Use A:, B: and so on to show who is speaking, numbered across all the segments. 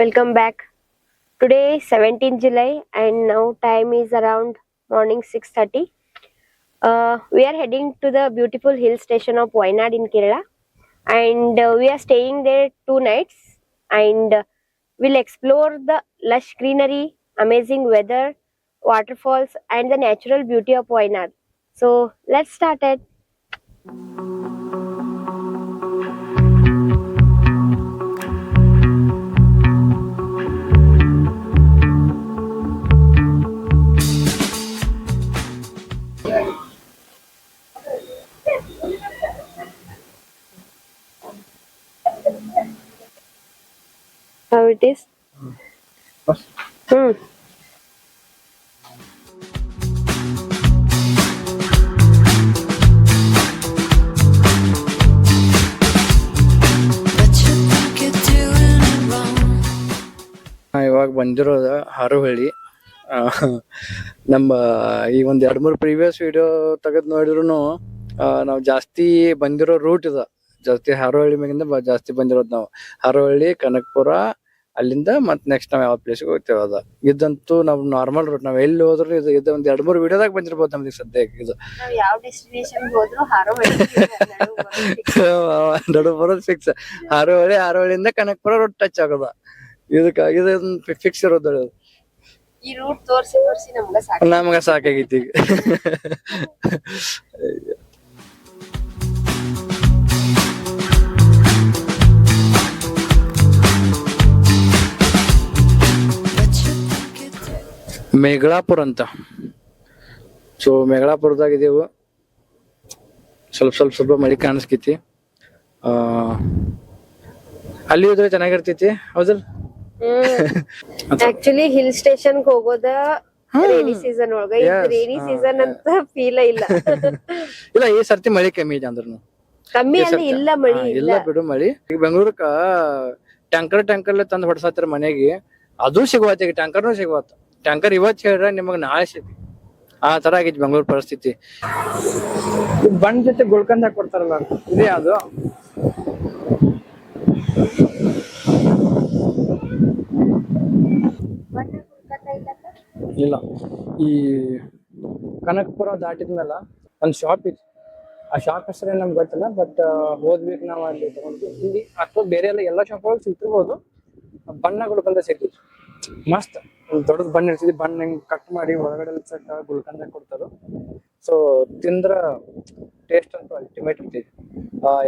A: Welcome back. Today 17th July and now time is around morning 6:30. We are heading to the beautiful hill station of Wayanad in Kerala, and we are staying there 2 nights, and we'll explore the lush greenery, amazing weather, waterfalls and the natural beauty of Wayanad. So let's start it. How it is? Hmm.
B: ಇವಾಗ ಬಂದಿರೋದು ಹಾರೋಹಳ್ಳಿ. ನಮ್ಮ ಈ ಒಂದ್ 2-3 previous video ತೆಗೆದ್ ನೋಡಿದ್ರು ನಾವು ಜಾಸ್ತಿ ಬಂದಿರೋ ರೂಟ್ ಇದು. ಜಾಸ್ತಿ ಹಾರೋಹಳ್ಳಿ ಮ್ಯಾಗಿಂದ ಜಾಸ್ತಿ ಬಂದಿರೋದು ನಾವು ಹಾರೋಹಳ್ಳಿ, ಕನಕಪುರ, ಅಲ್ಲಿಂದ ಮತ್ ನೆಕ್ಸ್ಟ್ ನಾವ್ ಯಾವ ಪ್ಲೇಸ್ಗೆ ಹೋಗ್ತೇವೆ. ಅದ ಇದಂತೂ ನಾವ್ ನಾರ್ಮಲ್ ರೂಟ್. ನಾವ್ ಎಲ್ಲಿ ಹೋದ್ರು ಇದು ಒಂದ್ 2-3 ವಿಡಿಯೋದಾಗ ಬಂದಿರ್ಬೋದು ನಮ್ಗೆ ಸದ್ಯಕ್ಕೆ. ಇದು
A: ಯಾವ ಡೆಸ್ಟಿನೇಷನ್ ಹೋದ್ರು ಹಾರೋಹಳ್ಳಿ
B: ನಡು ಬರೋದು ಫಿಕ್ಸ್. ಹಾರೋಹಳ್ಳಿಯಿಂದ ಕನಕಪುರ ರೂಟ್ ಟಚ್ ಆಗೋದ. ಇದಕ್ಕಾಗಿ ಫಿಕ್ಸ್ ಇರೋದು.
A: ಈ ರೂಟ್ ತೋರ್ಸಿ
B: ನಮಗ ಸಾಕಾಗೈತಿ ಈಗ. ಮೇಘಳಾಪುರ ಅಂತ. ಸೊ ಮೇಘಳಾಪುರದಾಗ ಇದೀವು. ಸ್ವಲ್ಪ ಮಳಿ ಕಾಣಿಸ್ಕೈತಿ. ಅಲ್ಲಿ ಹೋದ್ರೆ ಚೆನ್ನಾಗಿರ್ತೈತಿ, ಹೌದಲ್?
A: ಆಕ್ಚುಲಿ ಹಿಲ್ ಸ್ಟೇಷನ್ ಹೋಗೋದ ರೇನಿ ಸೀಸನ್ ಒಳಗ. ರೇನಿ ಸೀಸನ್ ಅಂತ ಫೀಲ್ ಇಲ್ಲ.
B: ಇಲ್ಲ, ಈ ಸರ್ತಿ ಮಳಿ ಕಮ್ಮಿ ಇದೆ ಅಂದ್ರೂ.
A: ಕಮ್ಮಿ ಅಲ್ಲಿ ಇಲ್ಲ ಮಳಿ
B: ಇಲ್ಲ ಬಿಡು ಮಳಿ. ಈಗ ಬೆಂಗಳೂರಕ್ಕ ಟ್ಯಾಂಕರ್ ತಂದ್ ಹೊಡ್ಸತ್ತಾರ ಮನೆಗೆ. ಅದು ಸಿಗುವತ್ತ, ಈಗ ಟ್ಯಾಂಕರ್ನು ಸಿಗುವತ್ತ. ಟ್ಯಾಂಕರ್ ಇವತ್ತು ಹೇಳ್ರ ನಿಮಗ್ ನಾಳೆ ಸಿಗ್ತಿ. ಆ ತರ ಆಗೈತಿ ಬೆಂಗಳೂರು ಪರಿಸ್ಥಿತಿ. ಬಂಡ್ ಜೊತೆ ಗುಳ್ಕಂದ ಕೊಡ್ತಾರಲ್ಲ, ಇದೇ ಅದು. ಇಲ್ಲ, ಈ ಕನಕಪುರ ದಾಟಿದ್ಮೇಲೆ ಒಂದ್ ಶಾಪ್ ಇತ್ತು. ಆ ಶಾಪ್ ಹೆಸರೇ ನಮ್ಗೆ ಗೊತ್ತಿಲ್ಲ, ಬಟ್ ಹೋದ್ಬೇಕು ನಾವು ಅಲ್ಲಿ ತಗೊಂಡು. ಇಲ್ಲಿ ಅಥವಾ ಬೇರೆ ಎಲ್ಲ ಶಾಪ್ ಒಳಗೆ ಸಿಗ್ತಿರ್ಬೋದು. ಬಣ್ಣಗಳು ಬಂದ ಸಿಗ್ತಿತ್ತು ಮಸ್ತ್. ದೊಡ್ಡದ್ ಬಣ್ಣ ಇರ್ತಿದ್ವಿ. ಬಣ್ಣ ಹಿಂಗ್ ಕಟ್ ಮಾಡಿ ಒಳಗಡೆ ಗುಲ್ಕಂದ ಕೊಡ್ತಾರ. ಸೊ ತಿಂದ್ರ ಟೇಸ್ಟ್ ಅಂತೂ ಅಲ್ಟಿಮೇಟ್ ಇರ್ತೈತಿ.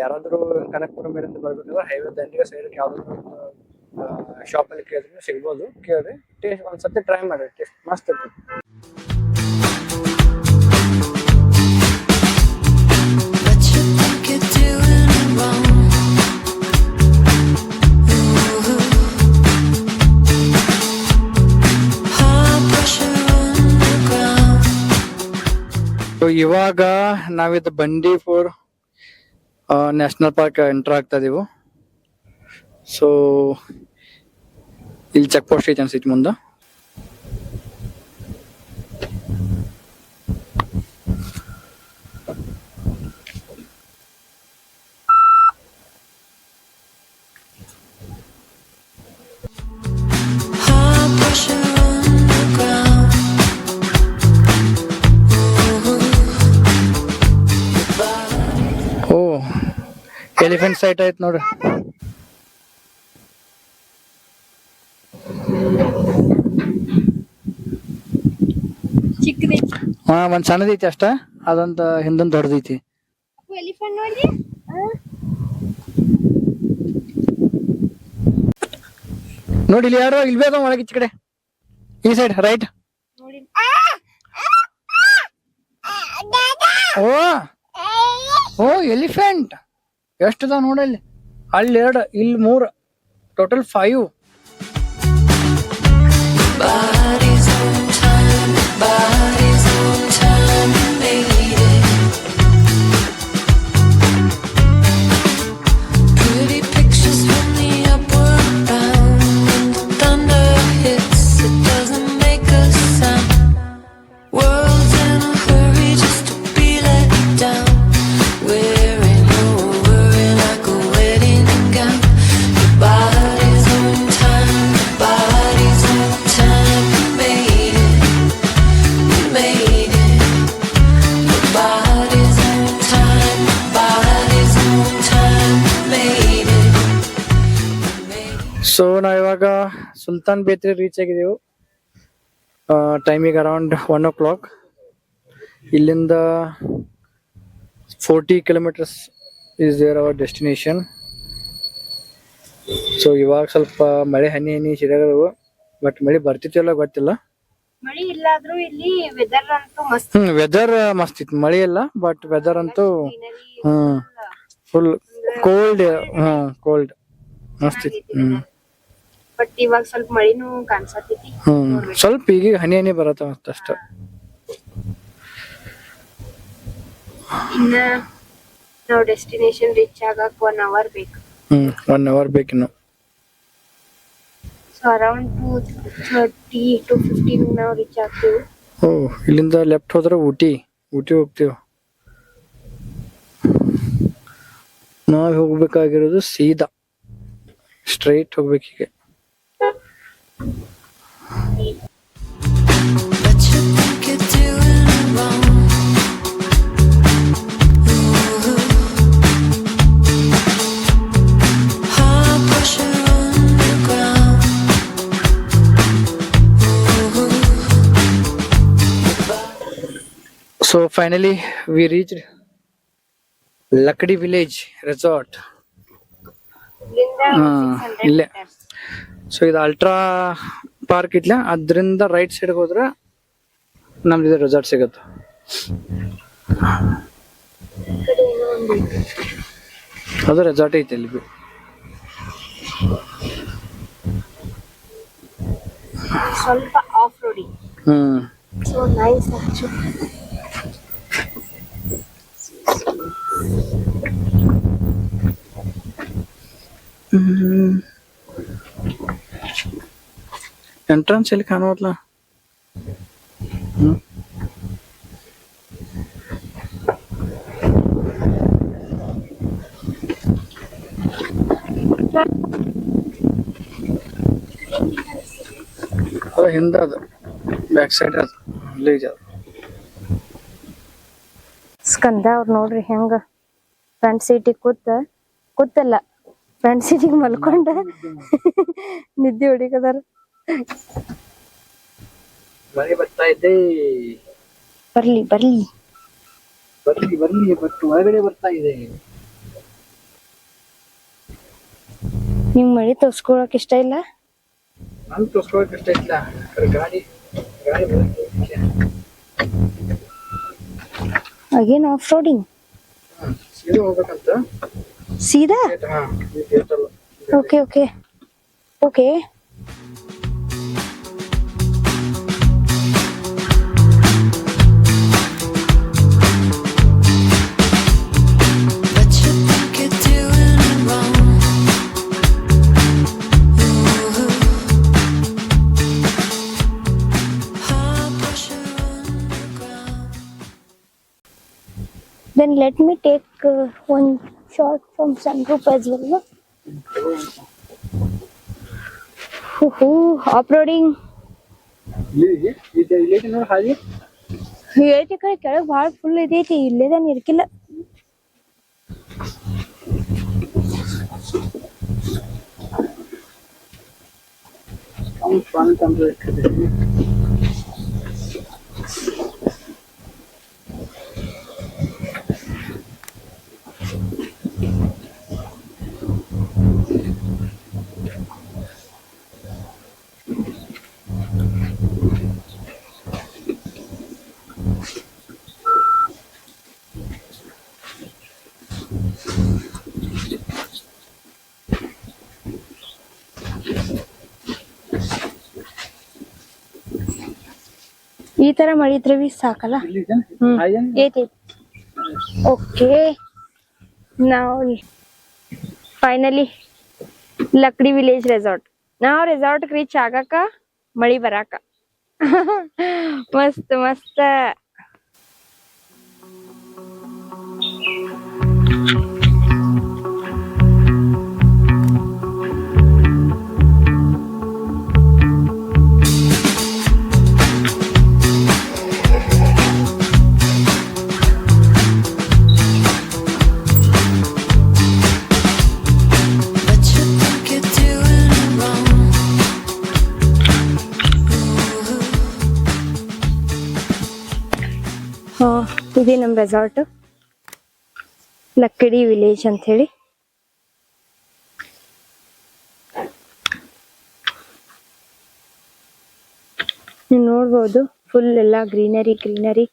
B: ಯಾರಾದ್ರೂ ಕನಕಪುರ ಮೇಲಿಂದ ಬರ್ಬೇಕಂದ್ರೆ ಹೈವೇ ದಂಡಿಗೆ ಸೈಡ್ ಯಾವ್ದಾದ್ರು ಶಾಪ್ ಅಲ್ಲಿ ಕೇಳಿದ್ರು ಸಿಗ್ಬೋದು. ಕೇಳಿ ಟೇಸ್ಟ್ ಒಂದ್ಸತಿ ಟ್ರೈ ಮಾಡಿ, ಟೇಸ್ಟ್ ಮಸ್ತ್ ಇರ್ತೈತಿ. ಇವಾಗ ನಾವಿದ್ ಬಂಡೀಪುರ್ ನ್ಯಾಷನಲ್ ಪಾರ್ಕ್ ಎಂಟರ್ ಆಗ್ತಾ ಇದೀವಿ. ಸೊ ಇಲ್ಲಿ ಚೆಕ್ ಪೋಸ್ಟ್ ಐತಿ ಅನ್ಸೈತಿ ಮುಂದ. ಎಲಿಫೆಂಟ್ ಸೈಟ್ ಐತ್ ನೋಡ್ರಿ. ಒಂದ್ ಸಣ್ಣದೈತಿ ಅಷ್ಟ, ಅದಂತ ಹಿಂದೊಂದ್ ದೊಡ್ಡದೈತಿ. ನೋಡಿ ಇಲ್ಲಿ ಯಾರು ಇಲ್ಲಿ ಬೇಗ ಒಳಗೆ ಈಚೆ ಕಡೆ ಈ ಸೈಡ್ ರೈಟ್. ಓ ಎಲಿಫೆಂಟ್ ಎಷ್ಟದ ನೋಡಲ್ಲಿ. ಅಲ್ಲಿ 2, ಇಲ್ಲಿ 3, total 5.
C: Wearing your worry like a wedding gown. Your body's on
B: Sultan Bathery reach ಆಗಿದೆವು. ಟೈಮಿಗೆ ಅರೌಂಡ್ 1 o'clock. ಇಲ್ಲಿಂದ 40 kilometers is there our destination. So ಇವಾಗ ಸ್ವಲ್ಪ ಮಳೆ ಹನಿ ಸಿಡಗದವು, ಬಟ್ ಮಳೆ ಬರ್ತಿತ್ತಿಲ್ಲ ಗೊತ್ತಿಲ್ಲ.
A: ಮಳಿ ಇಲ್ಲಾದ್ರೂ ಇಲ್ಲಿ ವೆದರ್ ಅಂತೂ ಮಸ್ತ್.
B: ವೆದರ್ ಮಸ್ತ್ ಇತ್ತು, ಮಳೆ ಇಲ್ಲ ಬಟ್ ವೆದರ್ ಅಂತೂ ಫುಲ್ ಕೋಲ್ಡ್. ಕೋಲ್ಡ್ ಮಸ್ತ್ ಇತ್ತು.
A: ಬಟ್ ಇವಾಗ ಸ್ವಲ್ಪ ಮಳಿನೂ ಕಾಣಿಸತೈತಿ.
B: ಸ್ವಲ್ಪ ಈಗ ಹನಿ ಬರತ್ತ ಮತ್ತ ಅಷ್ಟ.
A: ಇನ್ನ ನಾವು ಡೆಸ್ಟಿನೇಷನ್ ರೀಚ್ ಆಗಕ್ 1 hour ಬೇಕು.
B: 1 hour ಬೇಕಿನ್ನು.
A: ಸೊ ಅರೌಂಡ್ 2:30 to 15 ನಾವು ರೀಚ್ ಆಗ್ತೀವಿ.
B: ಇಲ್ಲಿಂದ ಲೆಫ್ಟ್ ಹೋದ್ರೆ ಊಟಿ ಹೋಗ್ತೀವಿ. ನಾವ್ ಹೋಗ್ಬೇಕಾಗಿರೋದು ಸೀದಾ ಸ್ಟ್ರೈಟ್ ಹೋಗ್ಬೇಕೀಗ. So finally we reached Lakdi Village Resort. ಇಲ್ಲೇ. ಸೊ ಇದು ಅಲ್ಟ್ರಾ ಪಾರ್ಕ್ ಇಟ್ಲ, ಅದ್ರಿಂದ ರೈಟ್ ಸೈಡ್ ಹೋದ್ರೆ ನಮ್ದು ಇದು ರೆಸಾರ್ಟ್ ಸಿಗತ್ತೆ. ಅದು ರೆಸಾರ್ಟ್ ಐತೆ ಇಲ್ಲಿ.
A: ಸ್ವಲ್ಪ off roading. So nice actually. Entrance ಎಲ್ಲಿ ಕಾಣುವಲ್ಲ. ಅದು ಹಿಂದೆ, ಅದು ಬ್ಯಾಕ್ ಸೈಡ್, ಅದು ವಿಲೇಜ್. ಅದು ಸ್ಕಂದ ಅವ್ರು ನೋಡ್ರಿ ಹೆಂಗ ಫ್ರಂಟ್ ಸೀಟಿಗೆ ಕೂತಲ್ಲ ಫ್ರಂಟ್ ಸೀಟಿಗೆ ಮಲ್ಕೊಂಡ ನಿದ್ದೆ ಹೊಡಿಕದಾರ.
B: ಮಳೆ ಬರ್ತಾ ಇದೆ.
A: ಬರ್ಲಿ
B: ಬಟ್ ಒಳಗಡೆ ಬರ್ತಾ ಇದೆ.
A: ನಿಮ್ ಮಳಿ ತೋರ್ಸ್ಕೊಳಕ್ ಇಷ್ಟ ಇಲ್ಲ?
B: ನನ್ ತೋರ್ಸ್ಕೊಳಕ್ ಇಷ್ಟ ಇಲ್ಲ. ಗಾಡಿ
A: ಅಗೇನ್ ಆಫ್ ರೋಡಿಂಗ್.
B: ಸೀದಾ ಹೋಗ್ಬೇಕಂತ.
A: ಸೀದಾ? Okay. Then let me take one shot from sunroof as well. No? Off-roading. ಐತಿ ಕಡೆ ಕೆಳಗೆ ಭಾಳ ಫುಲ್ ಇದೈತಿ. ಇಲ್ಲೇದಾನ ಇರ್ಕಿಲ್ಲ. ಈ ತರ ಮಾಡಿದ್ರೆ ಸಾಕಲ್ಲ. ಐತಿ. ಓಕೆ, ನಾವು ಫೈನಲಿ ಲಕ್ಡಿ ವಿಲೇಜ್ ರೆಸಾರ್ಟ್. ನಾವು ರೆಸಾರ್ಟ್ ರೀಚ್ ಆಗಾಕ ಮಳಿ ಬರಾಕ ಮಸ್ತ್. ಇದೇ ನಮ್ಮ ರೆಸಾರ್ಟ್, ಲಕ್ಕಡಿ ವಿಲೇಜ್ ಅಂತ ಹೇಳಿ. ನೀವು ನೋಡ್ಬೋದು ಫುಲ್ ಎಲ್ಲ ಗ್ರೀನರಿ ಗ್ರೀನರಿ.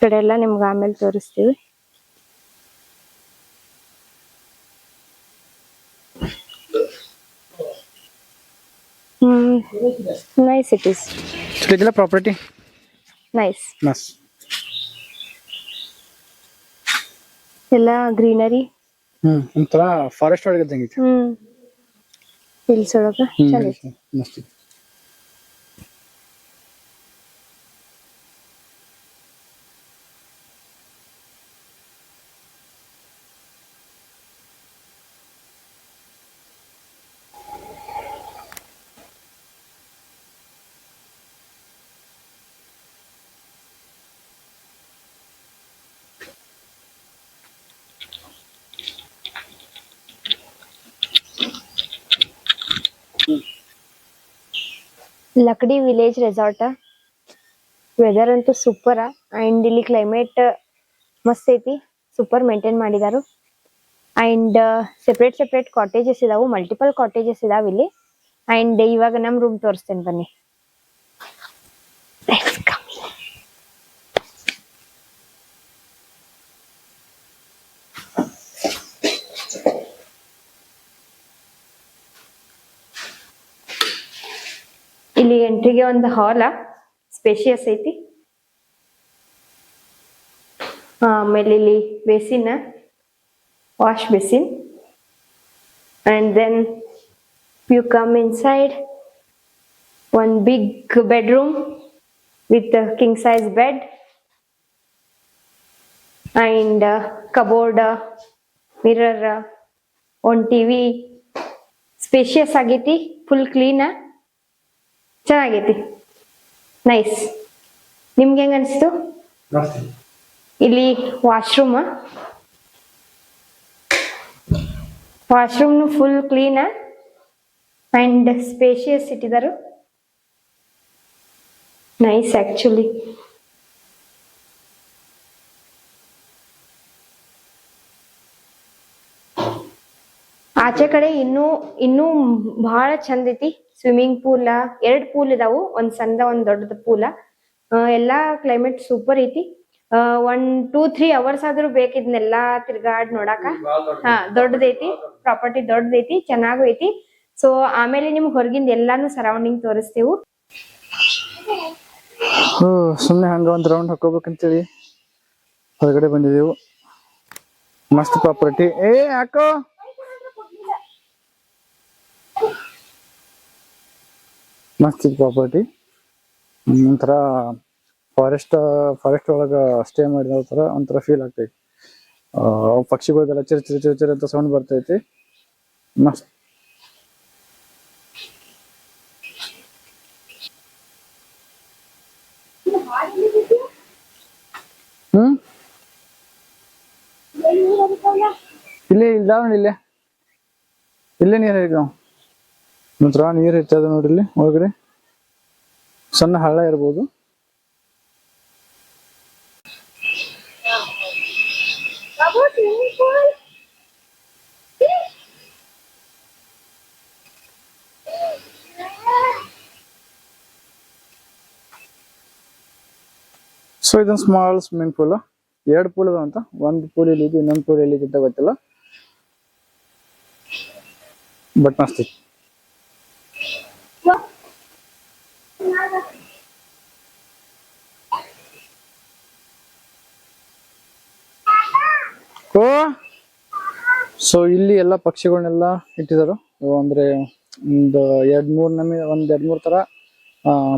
A: ಕಡೆ ಎಲ್ಲ ನಿಮ್ಗೆ ಆಮೇಲೆ ತೋರಿಸ್ತೀವಿ. Nice it is.
B: ಇದೆಲ್ಲ ಪ್ರಾಪರ್ಟಿ
A: ನೈಸ್.
B: ಮಸ್
A: ಎಲ್ಲ ಗ್ರೀನರಿ.
B: ಒಂಥರ ಫಾರೆಸ್ಟ್ ಒಳಗೆ ಇದ್ದಂಗೆ.
A: ಹಿಲ್ಸ್ ಒಳಗ ಚೆನ್ನಾಗಿ.
B: ಮಸ್ತ್.
A: Lakdi village resort. ವೆದರ್ ಅಂತೂ ಸೂಪರ್. ಅಂಡ್ ಇಲ್ಲಿ ಕ್ಲೈಮೇಟ್ ಮಸ್ತ್ ಐತಿ, ಸೂಪರ್ ಮೇಂಟೈನ್ ಮಾಡಿದಾರು. ಅಂಡ್ ಸೆಪರೇಟ್ ಕಾಟೇಜಸ್ ಇದಾವು, ಮಲ್ಟಿಪಲ್ ಕಾಟೇಜಸ್ ಇದಾವ ಇಲ್ಲಿ. ಅಂಡ್ ಇವಾಗ ನಮ್ ರೂಮ್ ತೋರಿಸ್ತೇನೆ ಬನ್ನಿ. ಇಲ್ಲಿ ಎಂಟ್ರಿಗೆ ಒಂದು ಹಾಲ್ ಸ್ಪೇಷಿಯಸ್ ಐತಿ. ಆಮೇಲೆ ಇಲ್ಲಿ basin, wash basin. And then you come inside, one big bedroom with a king size bed and cupboard, mirror, one TV. Spacious ಆಗೈತಿ, ಫುಲ್ ಕ್ಲೀನ್, ಚೆನ್ನಾಗೈತಿ, ನೈಸ್. ನಿಮ್ಗೆ ಹೆಂಗ ಅನಿಸ್ತು? ಇಲ್ಲಿ washroom full clean and spacious ಇಟ್ಟಿದ್ದಾರೆ. Nice actually. ಆಚೆ ಕಡೆ ಇನ್ನೂ ಬಹಳ ಚಂದ ಐತಿ. ಸ್ವಿಮ್ಮಿಂಗ್ ಪೂಲ್, 2 ಪೂಲ್ ಇದಾವು, ಒಂದ್ ಸಣ್ಣ ಒಂದ್ ದೊಡ್ಡದ ಪೂಲ. ಎಲ್ಲಾ ಕ್ಲೈಮೇಟ್ ಸೂಪರ್ ಐತಿ. 1-2-3 ಅವರ್ಸ್ ಆದ್ರೂ ಬೇಕಿದ್ನೆಲ್ಲಾ ತಿರ್ಗಾಡ್ ನೋಡಾಕ. ದೊಡ್ಡದೈತಿ, ಪ್ರಾಪರ್ಟಿ ದೊಡ್ಡದೈತಿ, ಚೆನ್ನಾಗೂ ಐತಿ. ಸೊ ಆಮೇಲೆ ನಿಮ್ಗೆ ಹೊರಗಿಂದ ಎಲ್ಲಾನು ಸರೌಂಡಿಂಗ್ ತೋರಿಸ್ತೇವು.
B: ಸುಮ್ಮನೆ ಹಂಗ ಒಂದ್ ರೌಂಡ್ ಹಾಕೋಬೇಕಂತೇಳಿ ಹೊರಗಡೆ ಬಂದಿದೆವು. ಮಸ್ತ್ ಪ್ರಾಪರ್ಟಿ. ಯಾಕೋ ಮಸ್ತ್ ಪ್ರಾಪರ್ಟಿ. ಒಂಥರ ಫಾರೆಸ್ಟ್ ಒಳಗ ಸ್ಟೇ ಮಾಡಿದ ತರ ಒಂಥರ ಫೀಲ್ ಆಗ್ತೈತಿ. ಪಕ್ಷಿಗಳದೆಲ್ಲ ಚಿರ ಅಂತ ಸೌಂಡ್ ಬರ್ತೈತಿ. ಮಸ್ತ್. ಇಲ್ಲೇ ನೀರ್ ಹರಿತಾವ. ಒಂಥರ ನೀರ್ ಹರಿತದ ನೋಡ್ರಿ. ಇಲ್ಲಿ ಒಳಗಡೆ ಸಣ್ಣ ಹಳ್ಳ ಇರ್ಬೋದು. ಸೊ ಇದೊಂದು ಸ್ಮಾಲ್ ಸ್ವಿಮ್ಮಿಂಗ್ ಪೂಲ್. 2 ಪೂಲ್ ಅದಾವ ಅಂತ. ಒಂದು ಪೂಲ್ ಇಲ್ಲಿ, ಇನ್ನೊಂದು ಪೂಲ್ ಎಲ್ಲಿ ಇದ್ದ ಗೊತ್ತಿಲ್ಲ, ಬಟ್ ಮಸ್ತ್. ಸೊ ಇಲ್ಲಿ ಎಲ್ಲಾ ಪಕ್ಷಿಗಳನ್ನೆಲ್ಲ ಇಟ್ಟಿದಾರು. ಅಂದ್ರೆ ಒಂದು 2-3 ತರ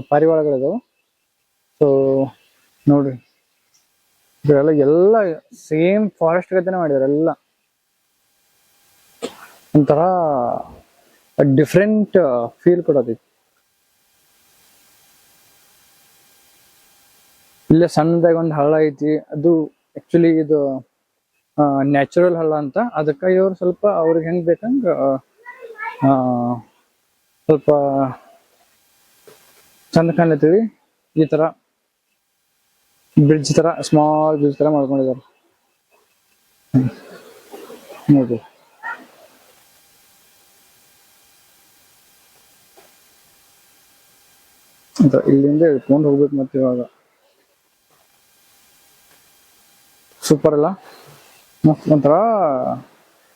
B: ಪಾರಿವಾಳಗಳಿದಾವು. ಸೊ ನೋಡ್ರಿ, ಎಲ್ಲ ಸೇಮ್ ಫಾರೆಸ್ಟ್ ಗತೆನೆ ಮಾಡಿದಾರೆ. ಎಲ್ಲ ಒಂಥರ ಡಿಫ್ರೆಂಟ್ ಫೀಲ್ ಕೊಡತೈತಿ. ಇಲ್ಲೇ ಸಣ್ಣದಾಗಿ ಒಂದು ಹಳ್ಳ ಐತಿ. ಅದು ಆಕ್ಚುಲಿ ಇದು ನ್ಯಾಚುರಲ್ ಹಳ್ಳ ಅಂತ. ಅದಕ್ಕ ಇವ್ರು ಸ್ವಲ್ಪ ಅವ್ರಿಗೆ ಹೆಂಗ್ ಬೇಕಂಗ ಸ್ವಲ್ಪ ಚಂದ ಕಾಣ್ಲತ್ತೀವಿ. ಈ ತರ ಬ್ರಿಡ್ಜ್ ತರ, ಸ್ಮಾಲ್ ಬ್ರಿಡ್ಜ್ ತರ ಮಾಡ್ಕೊಂಡಿದ್ದಾರೆ ನೋಡಿ. ಅಂತ ಇಲ್ಲಿಂದ ಇಳ್ಕೊಂಡು ಹೋಗ್ಬೇಕು ಮತ್ತೆ ಇವಾಗ. ಸೂಪರ್ ಅಲ್ಲ, ಮಸ್ತ್ ಒಂಥರ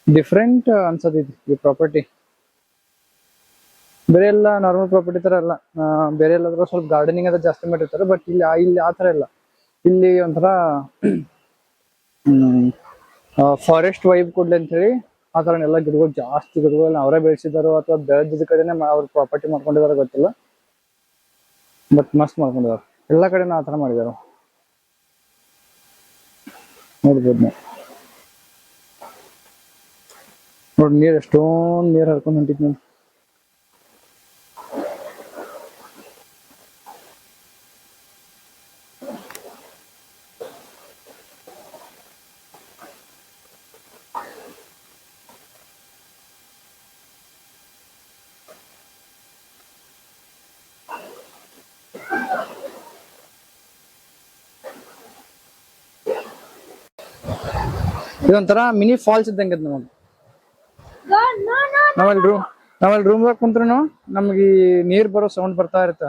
B: ಡಿಫ್ರೆಂಟ್ ಅನ್ಸತೈತಿ ಈ ಪ್ರಾಪರ್ಟಿ. ಬೇರೆ ಎಲ್ಲ ನಾರ್ಮಲ್ ಪ್ರಾಪರ್ಟಿ ತರ ಅಲ್ಲ. ಬೇರೆ ಎಲ್ಲಾದ್ರೂ ಸ್ವಲ್ಪ ಗಾರ್ಡನಿಂಗ್ ಅದ ಜಾಸ್ತಿ ಮಾಡಿರ್ತಾರೆ, ಬಟ್ ಇಲ್ಲಿ ಆ ತರ ಇಲ್ಲ. ಇಲ್ಲಿ ಒಂಥರ ಫಾರೆಸ್ಟ್ ವೈಬ್ ಕೊಡ್ಲಿ ಅಂತ ಹೇಳಿ ಆ ತರ ಎಲ್ಲ ಗಿಡಗಳು, ಜಾಸ್ತಿ ಗಿಡಗಳನ್ನ ಅವರೇ ಬೆಳೆಸಿದಾರೋ ಅಥವಾ ಬೆಳೆದಿದ್ದ ಕಡೆನೆ ಅವ್ರ ಪ್ರಾಪರ್ಟಿ ಮಾಡ್ಕೊಂಡಿದಾರೋ ಗೊತ್ತಿಲ್ಲ, ಬಟ್ ಮಸ್ತ್ ಮಾಡ್ಕೊಂಡಿದಾರ. ಎಲ್ಲಾ ಕಡೆನೂ ಆ ತರ ಮಾಡಿದಾರ, ನೋಡ್ಬೋದು ನೀವು. ನೋಡಿ ನೀರ್ ಎಷ್ಟೊಂದ್ ನೀರ್ ಹರ್ಕೊಂಡ್ ಹೊಂಟಿದ್ ನೋಡಿ. ಇದೊಂಥರ ಮಿನಿ ಫಾಲ್ಸ್ ಇದ್ದಂಗೆ ನಮಗೆ. ನಾವಲ್ಲಿ ರೂಮ್ದಾಗ ಕುಂತ್ರು ನಮ್ಗೆ ನೀರ್ ಬರೋ ಸೌಂಡ್ ಬರ್ತಾ ಇರುತ್ತ.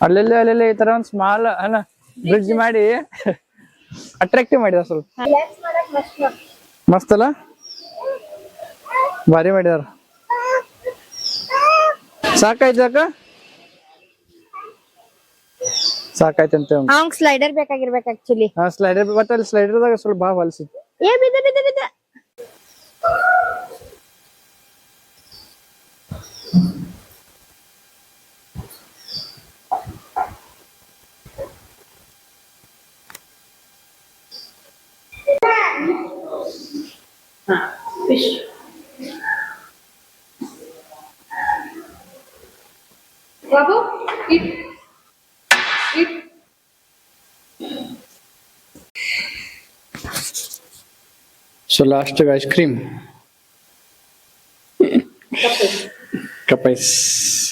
B: ಅಲ್ಲೆಲ್ಲೇ ಈ ತರ ಒಂದ್ ಸ್ಮಾಲ್ ಅಲ್ಲ ಬ್ರಿಡ್ಜ್ ಮಾಡಿ ಅಟ್ರಾಕ್ಟಿವ್ ಮಾಡಿದ, ಸ್ವಲ್ಪ ಮಸ್ತ್ ಅಲ್ಲ, ಭಾರಿ ಮಾಡಿದಾರ. ಸಾಕಾಯ್ತಂತೆ.
A: ಅವ್ನ್ ಸ್ಲೈಡರ್ ಬೇಕಾಗಿರ್ಬೇಕು ಆಕ್ಚುಲಿ.
B: ಸ್ಲೈಡರ್, ಬಟ್ ಅಲ್ಲಿ ಸ್ಲೈಡರ್ದಾಗ ಸ್ವಲ್ಪ ಭಾಳ ಹೊಲಸಿತ್ತು.
A: ಬಿದ್ದ
C: Babu, eat.
B: So last ice cream. Cup ice.